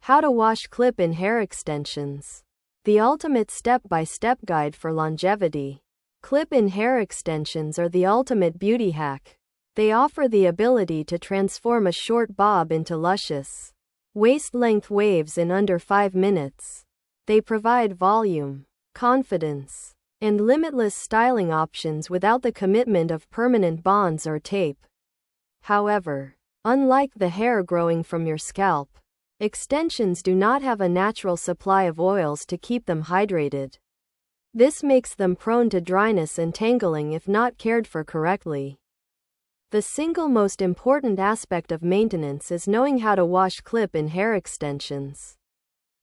How to wash clip-in hair extensions. The ultimate step-by-step guide for longevity. Clip-in hair extensions are the ultimate beauty hack. They offer the ability to transform a short bob into luscious, waist-length waves in under 5 minutes. They provide volume, confidence, and limitless styling options without the commitment of permanent bonds or tape. However, unlike the hair growing from your scalp, extensions do not have a natural supply of oils to keep them hydrated. This makes them prone to dryness and tangling if not cared for correctly. The single most important aspect of maintenance is knowing how to wash clip-in hair extensions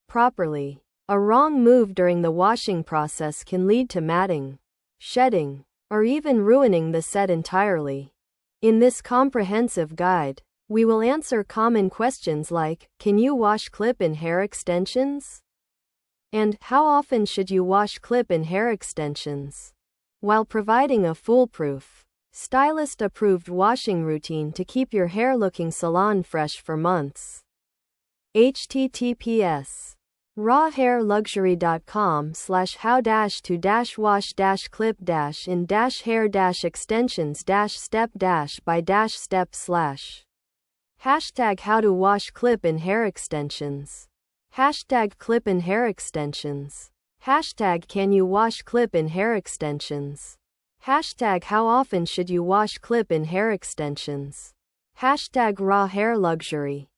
properly. A wrong move during the washing process can lead to matting, shedding, or even ruining the set entirely. In this comprehensive guide, we will answer common questions like, can you wash clip-in hair extensions? And, how often should you wash clip-in hair extensions? While providing a foolproof, stylist-approved washing routine to keep your hair looking salon-fresh for months. https://how-to-wash-clip-in-hair-extensions-step-by-step/ How to wash clip-in hair extensions. Clip-in hair extensions. Can you wash clip-in hair extensions? How often should you wash clip-in hair extensions? Raw hair luxury.